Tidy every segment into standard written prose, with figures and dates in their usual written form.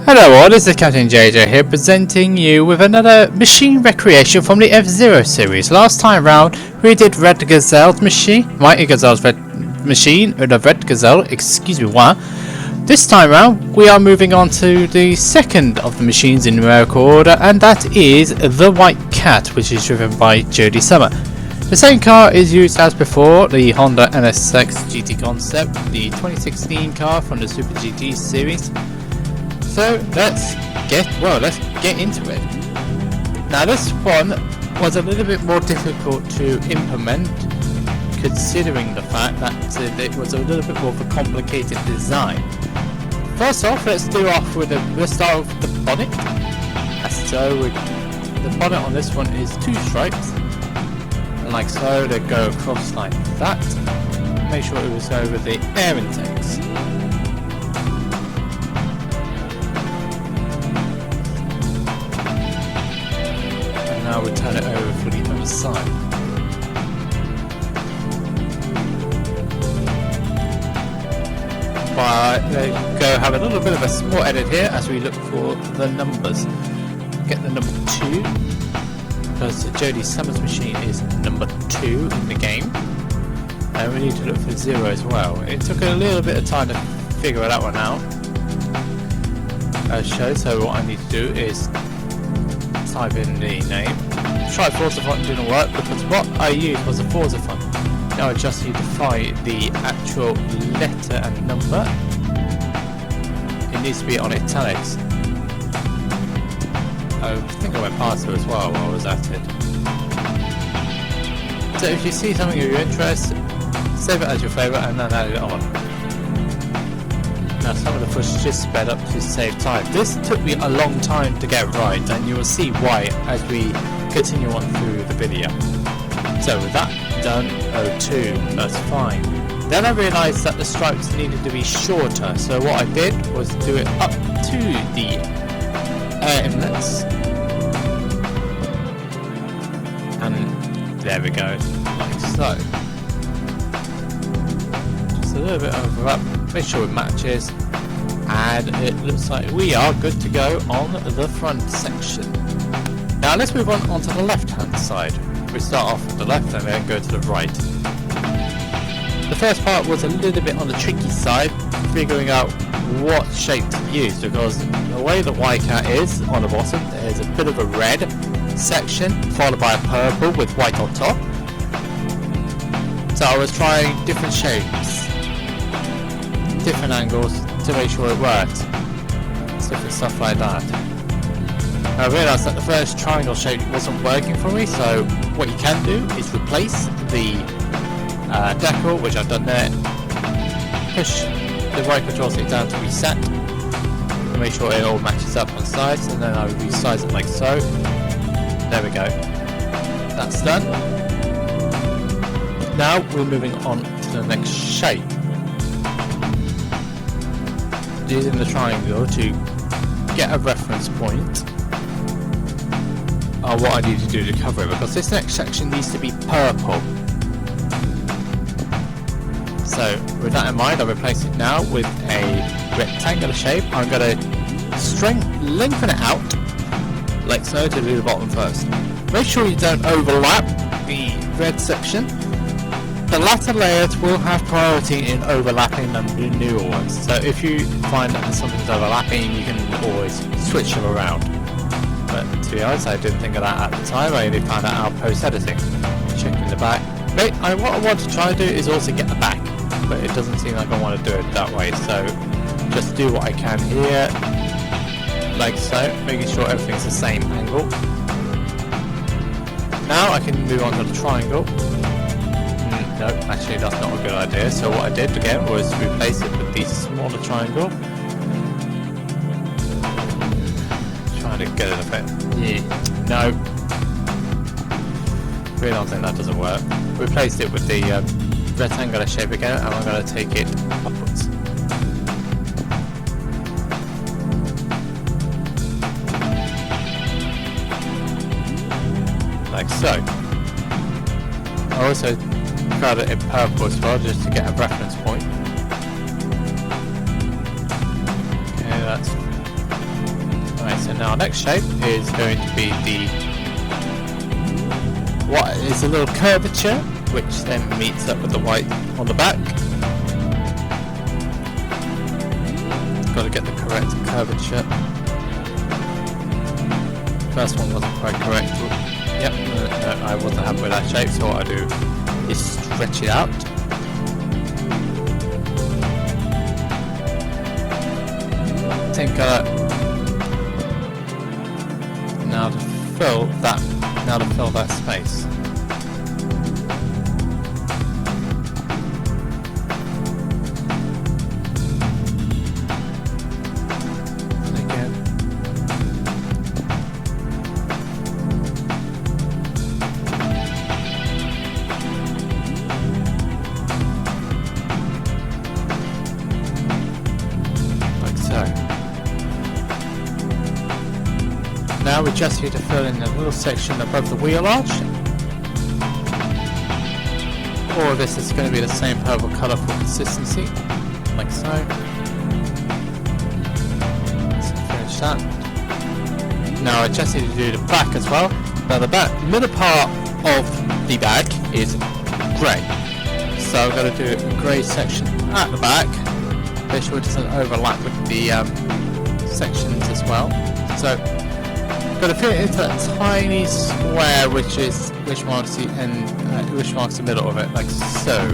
Hello all, this is Captain JJ here presenting you with another machine recreation from the F-Zero series. Last time round we did Red Gazelle's machine, Mighty Gazelle's the Red Gazelle, excuse me, what? This time round we are moving on to the second of the machines in numerical order, and that is the White Cat, which is driven by Jody Summer. The same car is used as before, the Honda NSX GT Concept, the 2016 car from the Super GT series. So let's get into it. Now this one was a little bit more difficult to implement, considering the fact that it was a little bit more of a complicated design. First off, let's start with the bonnet. So the bonnet on this one is two stripes, and like so they go across like that. Make sure it was over the air intakes. Now we turn it over for the other side. But there you go, have a little bit of a small edit here as we look for the numbers. Get the number 2, because Jody Summer's machine is number 2 in the game. And we need to look for 0 as well. It took a little bit of time to figure that one out. As shown, so what I need to do is type in the name. Try Forza font, didn't work because what I used was a Forza font. Now I just need to find the actual letter and number. It needs to be on italics. I think I went past it as well while I was at it. So if you see something of your interest, save it as your favourite and then add it on. Now some of the footage is sped up to save time. This took me a long time to get right, and you will see why as we continue on through the video. So with that done, 02, that's fine. Then I realised that the stripes needed to be shorter, so what I did was do it up to the air inlets. And there we go, like so. Just a little bit of overlap, make sure it matches, and it looks like we are good to go on the front section. Now let's move on onto the left hand side. We start off with the left and then go to the right. The first part was a little bit on the tricky side, figuring out what shape to use, because the way the White Cat is on the bottom, there's a bit of a red section followed by a purple with white on top. So I was trying different shapes, different angles to make sure it worked. Different stuff like that. I realised that the first triangle shape wasn't working for me, so what you can do is replace the decal, which I've done there, push the right control stick down to reset, to make sure it all matches up on sides, and then I would resize it like so. There we go. That's done. Now we're moving on to the next shape. Using the triangle to get a reference point on what I need to do to cover it, because this next section needs to be purple. So with that in mind, I'll replace it now with a rectangular shape. I'm going to lengthen it out like so to do the bottom first. Make sure you don't overlap the red section. The latter layers will have priority in overlapping the newer ones, so if you find that something's overlapping, you can always switch them around. But to be honest, I didn't think of that at the time. I only found that out post-editing. Checking the back. But what I want to try and do is also get the back, but it doesn't seem like I want to do it that way, so just do what I can here, like so, making sure everything's the same angle. Now I can move on to the triangle. No, actually that's not a good idea, so what I did again was replace it with the smaller triangle. Trying to get it a bit. Yeah. No. Really don't think that doesn't work. Replaced it with the rectangular shape again, and I'm going to take it upwards. Like so. I also colour it in purple as well, just to get a reference point. Okay, that's And our next shape is going to be the what is a little curvature, which then meets up with the white on the back. Got to get the correct curvature. First one wasn't quite correct. Yep, no, I wasn't happy with that shape, so what I do is stretch it out. Same colour. Now to fill that space. Now we just need to fill in a little section above the wheel arch. All of this is going to be the same purple colour for consistency, like so. So finish that. Now I just need to do the back as well. Now the middle part of the bag is grey. So I'm going to do a grey section at the back. Make sure it doesn't overlap with the sections as well. So got to fit it into that tiny square which marks the end, which marks the middle of it, like so.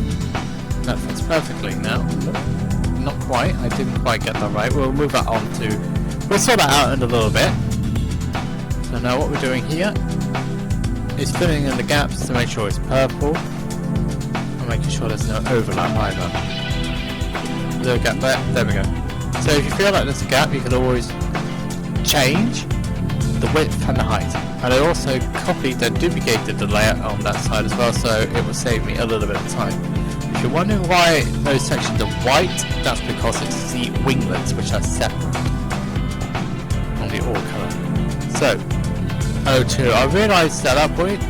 That fits perfectly now. Not quite, I didn't quite get that right. We'll move that on to, we'll sort that out in a little bit. So now what we're doing here is filling in the gaps to make sure it's purple. And making sure there's no overlap either. Little gap there we go. So if you feel like there's a gap, you can always change the width and the height. And I also copied and duplicated the layout on that side as well, so it will save me a little bit of time. If you're wondering why those sections are white, that's because it's the winglets which are separate on the all colour. So, O2, I realised at that point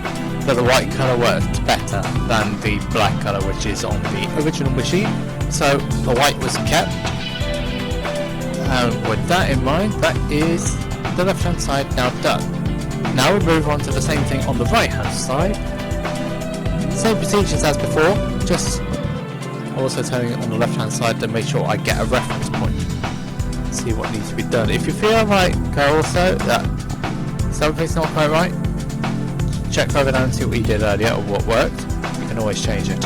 that the white colour worked better than the black colour which is on the original machine, so the white was kept. And with that in mind, that is the left hand side now done. Now we move on to the same thing on the right hand side. Same procedures as before, just also turning it on the left hand side to make sure I get a reference point. See what needs to be done. If you feel like also that something's not quite right, check further down and see what you did earlier or what worked. You can always change it.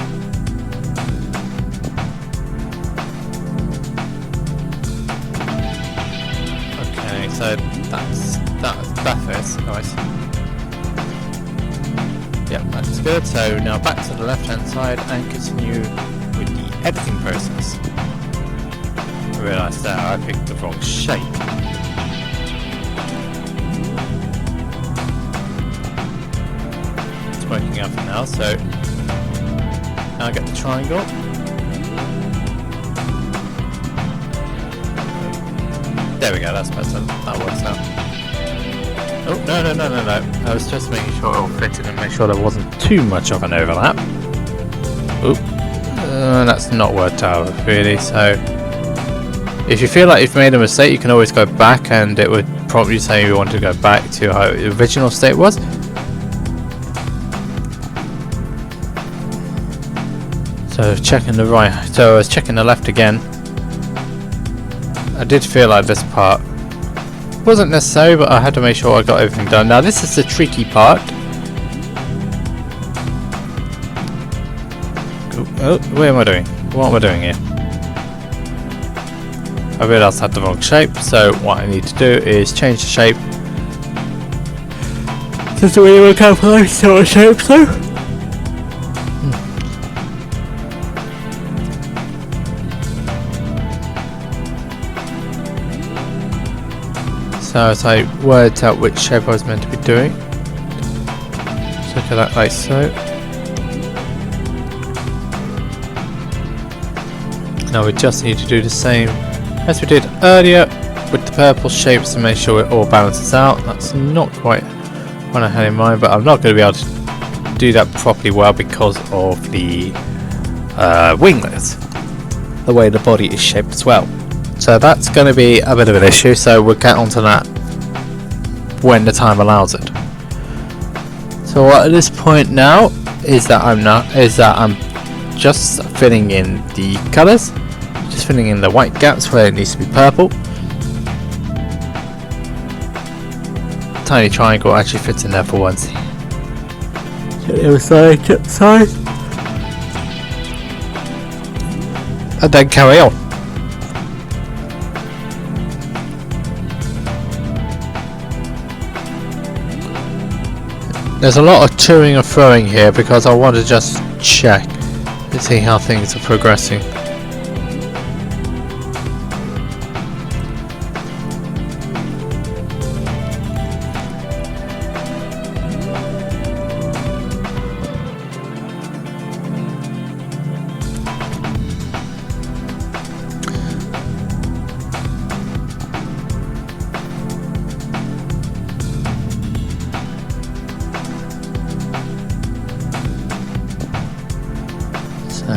Okay, so that fits, nice. Yep, that's good. So now back to the left hand side and continue with the editing process. I realised that I picked the wrong shape. It's working out for now, so now I get the triangle. There we go, that's better. That works out. Oh, no. I was just making sure it all fitted and make sure there wasn't too much of an overlap. Oop. That's not worked out really, so if you feel like you've made a mistake, you can always go back and it would probably say you want to go back to how the original state was. So checking the right, so I was checking the left again. I did feel like this part wasn't necessary, but I had to make sure I got everything done. Now this is the tricky part. Oh, what am I doing? What am I doing here? I realised I had the wrong shape, so what I need to do is change the shape. Just the way you work out for those sort of shapes though. So as I worked out which shape I was meant to be doing, so look at that like so. Now we just need to do the same as we did earlier with the purple shapes to make sure it all balances out. That's not quite what I had in mind, but I'm not going to be able to do that properly well because of the winglets, the way the body is shaped as well. So that's going to be a bit of an issue, so we'll get onto that when the time allows it. So at this point now is that I'm just filling in the colours, just filling in the white gaps where it needs to be purple. Tiny triangle actually fits in there for once. Side, and then carry on. There's a lot of toing and throwing here because I want to just check and see how things are progressing.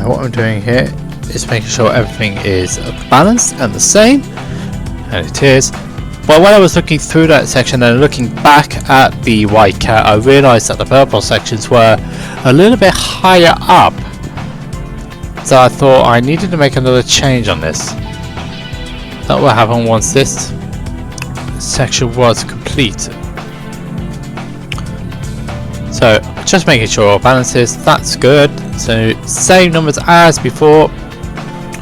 What I'm doing here is making sure everything is balanced and the same, and it is. But when I was looking through that section and looking back at the white cat, I realised that the purple sections were a little bit higher up, so I thought I needed to make another change on this. That will happen once this section was complete. So just making sure all balances, that's good. So same numbers as before,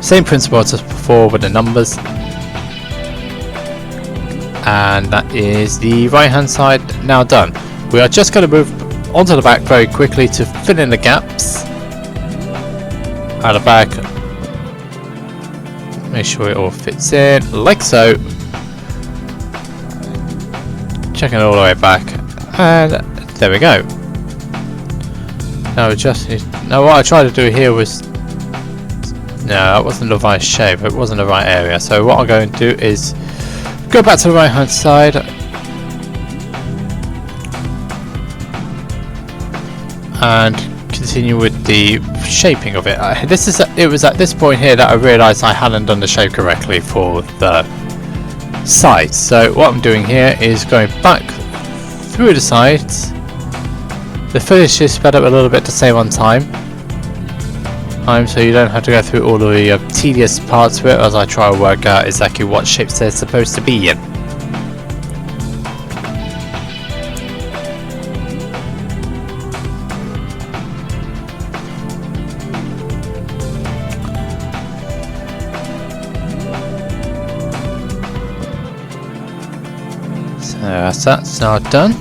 same principle as before with the numbers, and that is the right hand side now done. We are just going to move onto the back very quickly to fill in the gaps at the back. Make sure it all fits in like so. Checking it all the way back, and there we go. Now what I tried to do here was, no, that wasn't the right shape, it wasn't the right area. So what I'm going to do is go back to the right hand side and continue with the shaping of it. It was at this point here that I realised I hadn't done the shape correctly for the sides. So what I'm doing here is going back through the sides. The finish is sped up a little bit to save on time, so you don't have to go through all of the tedious parts of it as I try to work out exactly what shapes they're supposed to be in. So that's now done.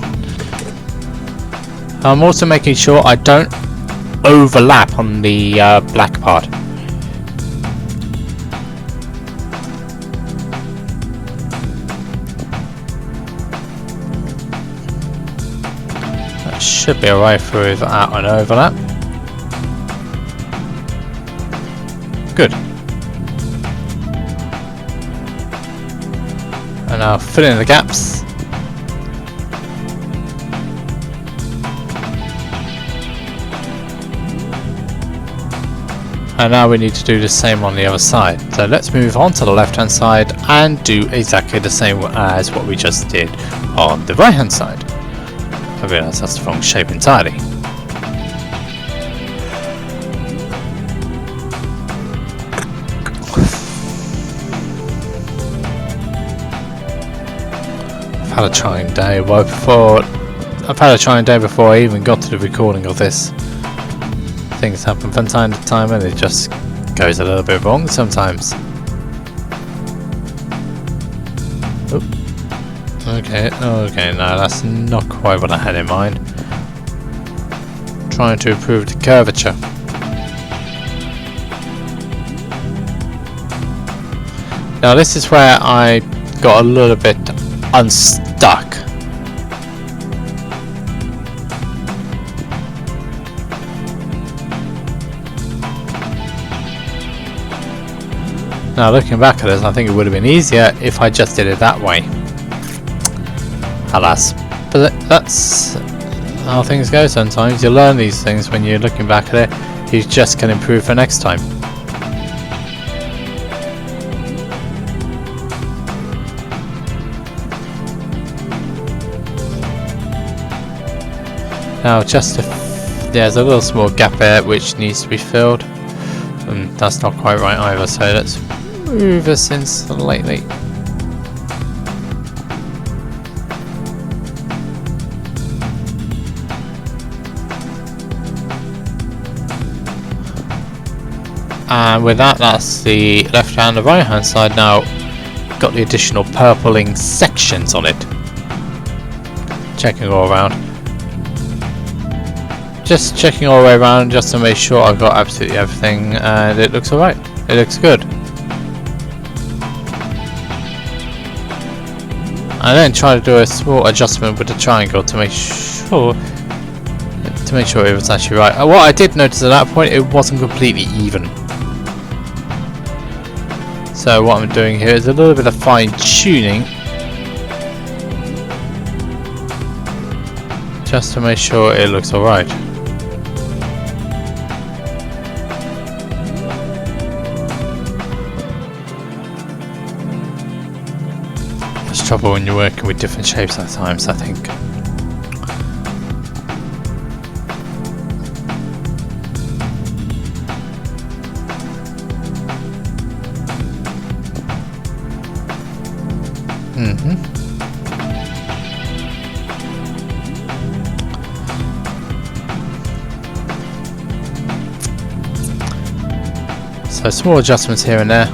I'm also making sure I don't overlap on the black part. That should be alright for without an overlap. Good. And now fill in the gaps. And now we need to do the same on the other side. So let's move on to the left hand side and do exactly the same as what we just did on the right hand side. I realise that's the wrong shape entirely. I've had a trying day. I've had a trying day before I even got to the recording of this. Things happen from time to time and it just goes a little bit wrong sometimes. Oop. Okay, no, that's not quite what I had in mind. Trying to improve the curvature. Now this is where I got a little bit unstuck. Now looking back at this, I think it would have been easier if I just did it that way. Alas. But that's how things go sometimes. You learn these things when you're looking back at it. You just can improve for next time. Now just there's a little small gap there which needs to be filled. That's not quite right either, so let's move this in slightly. And with that, that's the left hand and right hand side. Now got the additional purpling sections on it. Checking all around. Just checking all the way around just to make sure I've got absolutely everything, and it looks alright. It looks good. And then try to do a small adjustment with the triangle to make sure it was actually right. What I did notice at that point, it wasn't completely even. So what I'm doing here is a little bit of fine tuning, just to make sure it looks alright. There's trouble when you're working with different shapes at times, I think. So small adjustments here and there.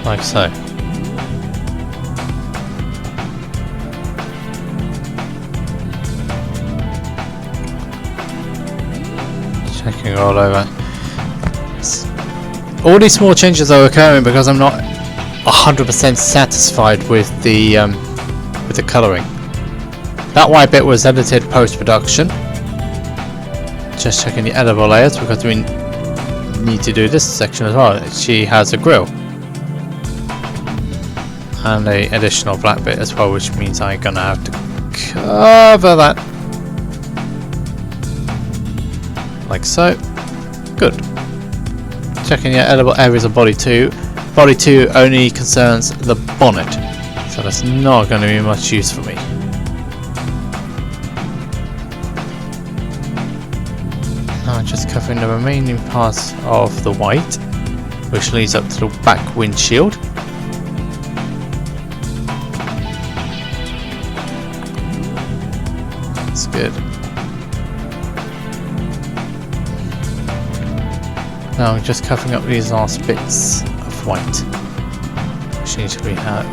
Like so. Checking all over. All these small changes are occurring because I'm not 100% satisfied with the colouring. That white bit was edited post-production. Just checking the edible layers because we need to do this section as well. She has a grill and a additional black bit as well, which means I'm gonna have to cover that like so. Good. Checking the edible areas of body 2. Body 2 only concerns the bonnet, so that's not going to be much use for me. Now just covering the remaining parts of the white, which leads up to the back windshield. That's good. Now I'm just covering up these last bits of white,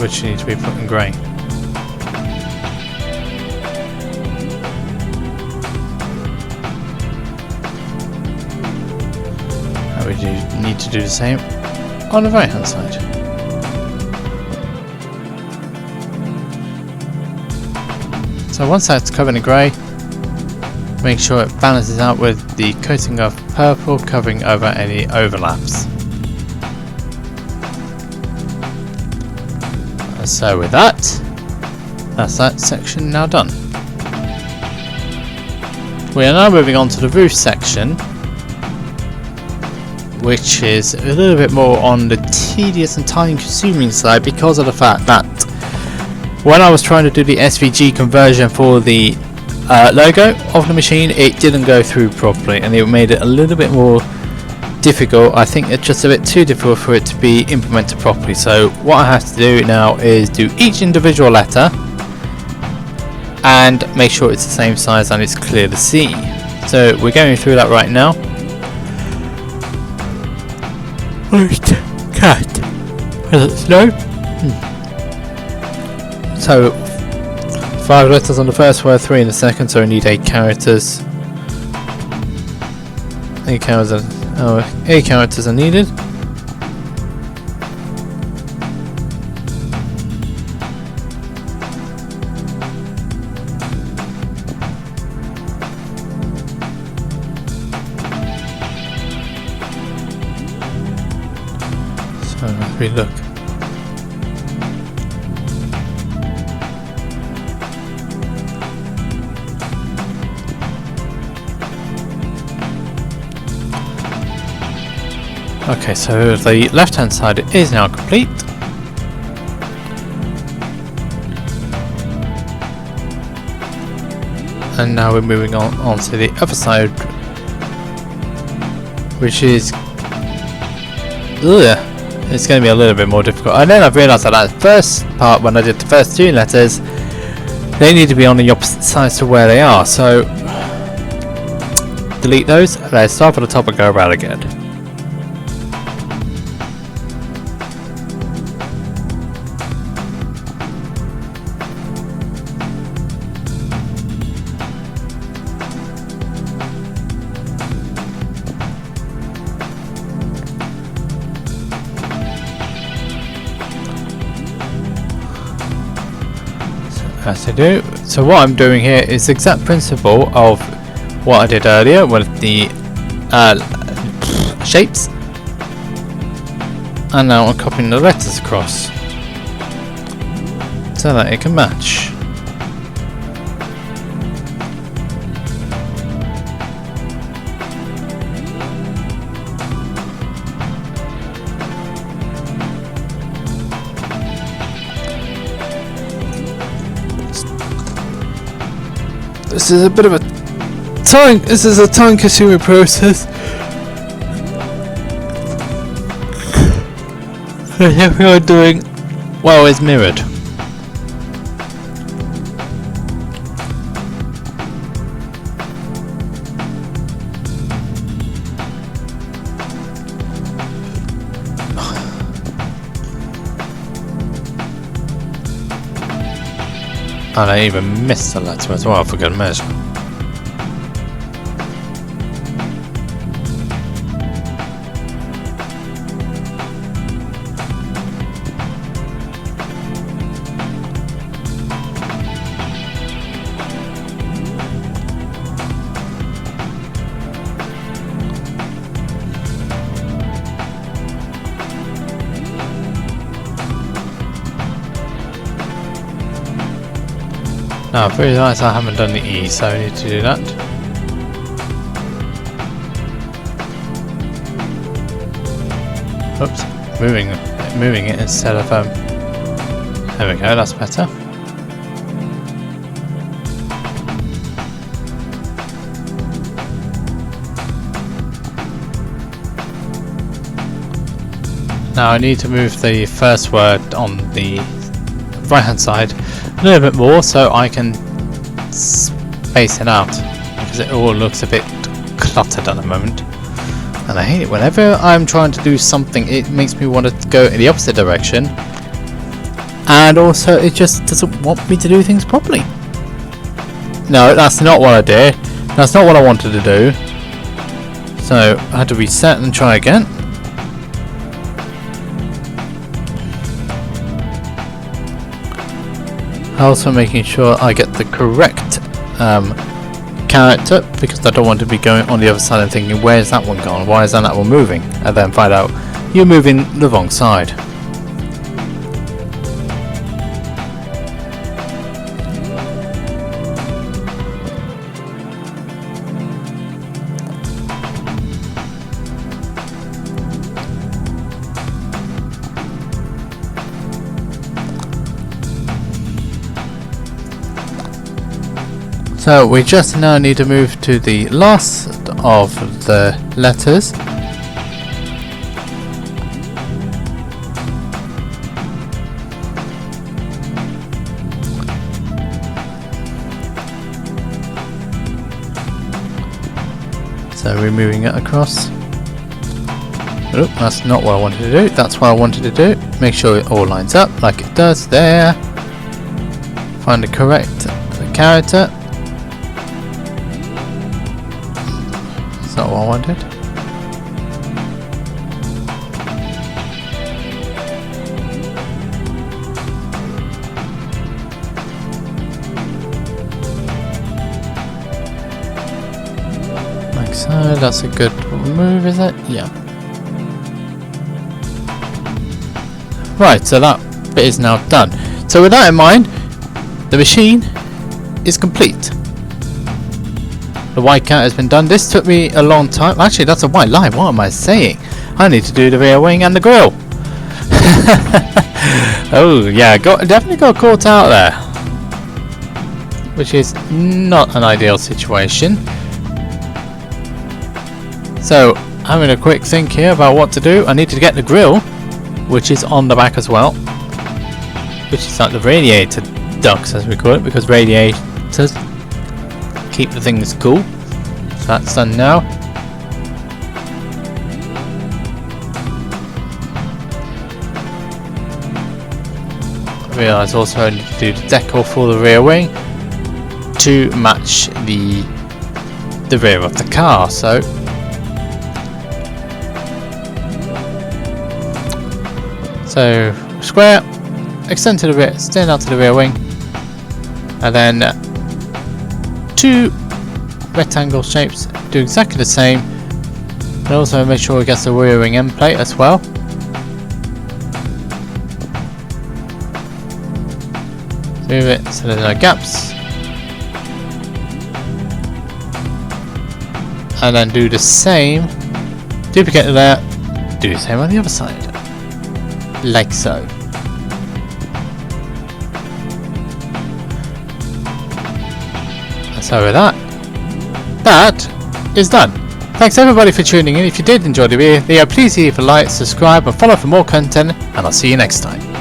which need to be put in grey. And we need to do the same on the right hand side. So once that's covered in grey, make sure it balances out with the coating of purple covering over any overlaps. So with that's that section now done. We are now moving on to the roof section, which is a little bit more on the tedious and time consuming side because of the fact that when I was trying to do the SVG conversion for the logo of the machine, it didn't go through properly and it made it a little bit more difficult. I think it's just a bit too difficult for it to be implemented properly. So what I have to do now is do each individual letter and make sure it's the same size and it's clear to see. So we're going through that right now. First cat. Is it slow? So 5 letters on the first word, 3 in the second, so I need 8 characters. 8 characters are needed. So if we look. Okay, so the left hand side is now complete. And now we're moving on to the other side, which is it's going to be a little bit more difficult. And then I've realised that first part, when I did the first 2 letters, they need to be on the opposite sides to where they are. So delete those. Let's start from the top and go around again. As I do. So what I'm doing here is the exact principle of what I did earlier with the shapes, and now I'm copying the letters across so that it can match. This is a bit of a time-consuming process. Everything I'm doing, well, is mirrored. And I even missed the letter as well for good measure. Now I've realised I haven't done the E, so I need to do that. Oops, moving it instead of there we go, that's better. Now I need to move the first word on the right hand side a little bit more so I can space it out, because it all looks a bit cluttered at the moment, and I hate it. Whenever I'm trying to do something, it makes me want to go in the opposite direction, and also it just doesn't want me to do things properly. No, that's not what I did. That's not what I wanted to do. So I had to reset and try again. Also making sure I get the correct character, because I don't want to be going on the other side and thinking, where's that one gone? Why is that one moving? And then find out you're moving the wrong side. So we just now need to move to the last of the letters. So we're moving it across. Oh, that's not what I wanted to do. That's what I wanted to do. Make sure it all lines up like it does there. Find the correct character. That's not what I wanted. Like so, that's a good move, is it? Yeah. Right, so that bit is now done. So with that in mind, the machine is complete. The white cat has been done. This took me a long time. Actually, that's a white lie. What am I saying? I need to do the rear wing and the grill. Oh yeah, definitely got caught out there. which is not an ideal situation. So, having a quick think here about what to do, I need to get the grill, which is on the back as well, which is like the radiator ducts as we call it, because radiators keep the things cool. So that's done now. I realise also I need to do the decor for the rear wing to match the rear of the car. So square, extend to the rear, extend out to the rear wing, and then 2 rectangle shapes, do exactly the same, and also make sure it gets the rear wing end plate as well. Move it so there's no gaps, and then do the same, duplicate it there, do the same on the other side, like so. And so with that is done. Thanks everybody for tuning in. If you did enjoy the video, please leave a like, subscribe and follow for more content, and I'll see you next time.